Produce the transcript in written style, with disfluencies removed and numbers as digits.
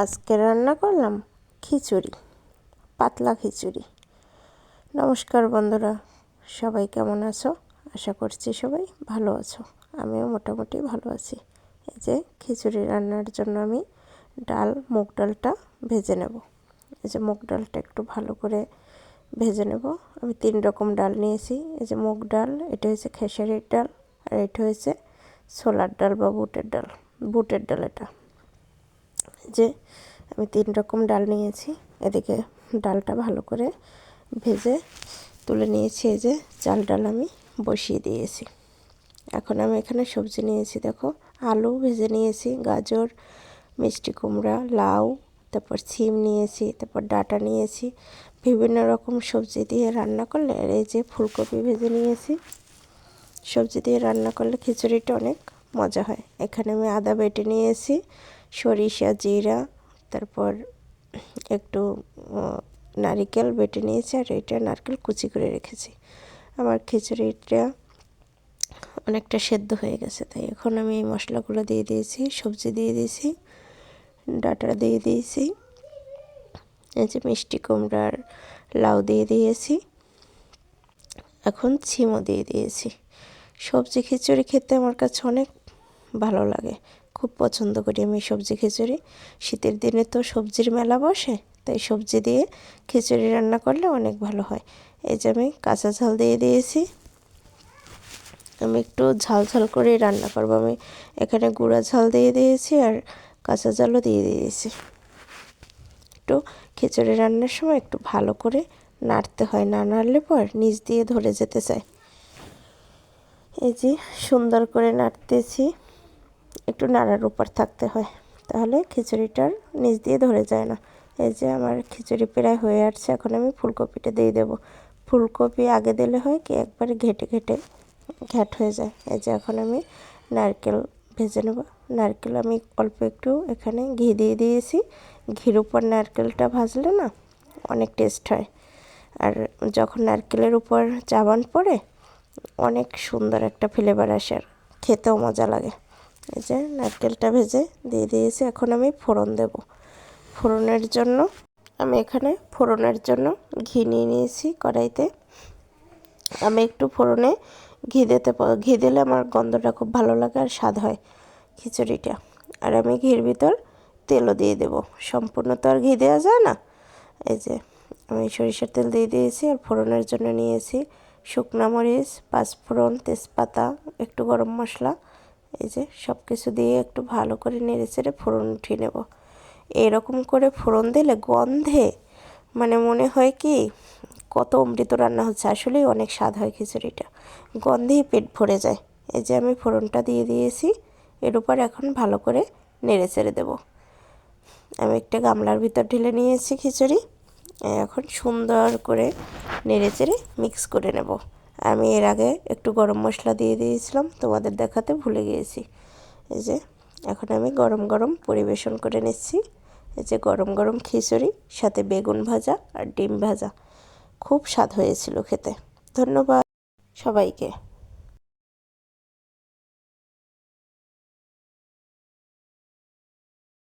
আজকে রান্না করলাম খিচুড়ি, পাতলা খিচুড়ি। নমস্কার বন্ধুরা, সবাই কেমন আছো? আশা করছি সবাই ভালো আছো। আমিও মোটামুটি ভালো আছি। এই যে খিচুড়ি রান্নার জন্য আমি মুগ ডালটা ভেজে নেব। এই যে মুগ ডালটা একটু ভালো করে ভেজে নেব। আমি 3 রকম ডাল নিয়েছি। এই যে মুগ ডাল, এটা হচ্ছে খেসারির ডাল, আর এটা হচ্ছে ছোলার ডাল বা বুটের ডাল। এটা যে আমি 3 রকম ডাল নিয়েছি। এদিকে ডালটা ভালো করে ভেজে তুলে নিয়েছি। এই যে চাল ডাল আমি বসিয়ে দিয়েছি। এখন আমি এখানে সবজি নিয়েছি, দেখো আলু ভেজে নিয়েছি, গাজর, মিষ্টি কুমড়া, লাউ, তারপর সিম নিয়েছি, তারপর ডাঁটা নিয়েছি। বিভিন্ন রকম সবজি দিয়ে রান্না করলে, আর এই যে ফুলকপি ভেজে নিয়েছি। সবজি দিয়ে রান্না করলে খিচুড়িটা অনেক মজা হয়। এখানে আমি আদা বেটে নিয়েছি, সরিষা, জিরা, তারপর একটু নারকেল বেটে নিয়েছি, আর এটা নারকেল কুচি করে রেখেছি। আমার খিচুড়িটা অনেকটা সেদ্ধ হয়ে গেছে, তাই এখন আমি এই মশলাগুলো দিয়ে দিয়েছি। সবজি দিয়ে দিয়েছি, ডাঁটা দিয়ে দিয়েছি, এই যে মিষ্টি কুমড়ার লাউ দিয়ে দিয়েছি, এখন ছিমও দিয়ে দিয়েছি। সবজি খিচুড়ি খেতে আমার কাছে অনেক ভালো লাগে, খুব পছন্দ করি আমি সবজি খিচুড়ি। শীতের দিনে তো সবজির মেলা বসে, তাই সবজি দিয়ে খিচুড়ি রান্না করলে অনেক ভালো হয়। এই যে আমি কাঁচা ঝাল দিয়ে দিয়েছি। আমি একটু ঝাল ঝাল করে রান্না করব। আমি এখানে গুঁড়া ঝাল দিয়ে দিয়েছি, আর কাঁচা ঝালও দিয়ে দিয়েছি। একটু খিচুড়ি রান্নার সময় একটু ভালো করে নাড়তে হয়, না নাড়লে পর নিচ দিয়ে ধরে যেতে চায়। এই যে সুন্দর করে নাড়তেছি, একটু নাড়ার উপর থাকতে হয়, তাহলে খিচুড়িটার নিচ দিয়ে ধরে যায় না। এই যে আমার খিচুড়ি প্রায় হয়ে আসছে। এখন আমি ফুলকপিটা দিয়ে দেব। ফুলকপি আগে দিলে হয় কি একবারে ঘ্যাট হয়ে যায়। এই যে এখন আমি নারকেল ভেজে নেব। নারকেল আমি অল্প একটু এখানে ঘি দিয়ে দিয়েছি। ঘির উপর নারকেলটা ভাজলে না অনেক টেস্ট হয়, আর যখন নারকেলের উপর চাবান পড়ে অনেক সুন্দর একটা ফ্লেভার আসে, আর খেতেও মজা লাগে। এই যে নারকেলটা ভেজে দিয়ে দিয়েছি। এখন আমি ফোড়ন দেব। আমি এখানে ফোড়নের জন্য ঘি নিয়ে নিয়েছি কড়াইতে। আমি একটু ফোড়নে ঘি দিলে আমার গন্ধটা খুব ভালো লাগে আর স্বাদ হয় খিচুড়িটা। আর আমি ঘির ভিতর তেলও দিয়ে দেব। সম্পূর্ণ তো আর ঘি দেওয়া যায় না। এই যে আমি সরিষার তেল দিয়ে দিয়েছি, আর ফোড়নের জন্য নিয়েছি শুকনো মরিচ, পাঁচফোড়ন, তেজপাতা, একটু গরম মশলা। এই যে সব কিছু দিয়ে একটু ভালো করে নেড়ে চেড়ে ফোড়ন উঠিয়ে নেব। এরকম করে ফোড়ন দিলে গন্ধে মনে হয় কি কত অমৃত রান্না হচ্ছে। আসলেই অনেক স্বাদ হয় খিচুড়িটা, গন্ধেই পেট ভরে যায়। এই যে আমি ফোড়নটা দিয়ে দিয়েছি, এর উপর এখন ভালো করে নেড়ে চেড়ে দেবো। আমি একটা গামলার ভিতর ঢেলে নিয়েছি খিচুড়ি। এখন সুন্দর করে নেড়ে চেড়ে মিক্স করে নেব। আমি এর আগে একটু গরম মশলা দিয়ে দিয়েছিলাম, তোমাদের দেখাতে ভুলে গিয়েছি। এই যে এখন আমি গরম গরম পরিবেশন করে নিচ্ছি। এই যে গরম গরম খিচুড়ি, সাথে বেগুন ভাজা আর ডিম ভাজা, খুব স্বাদ হয়েছিল খেতে। ধন্যবাদ সবাইকে।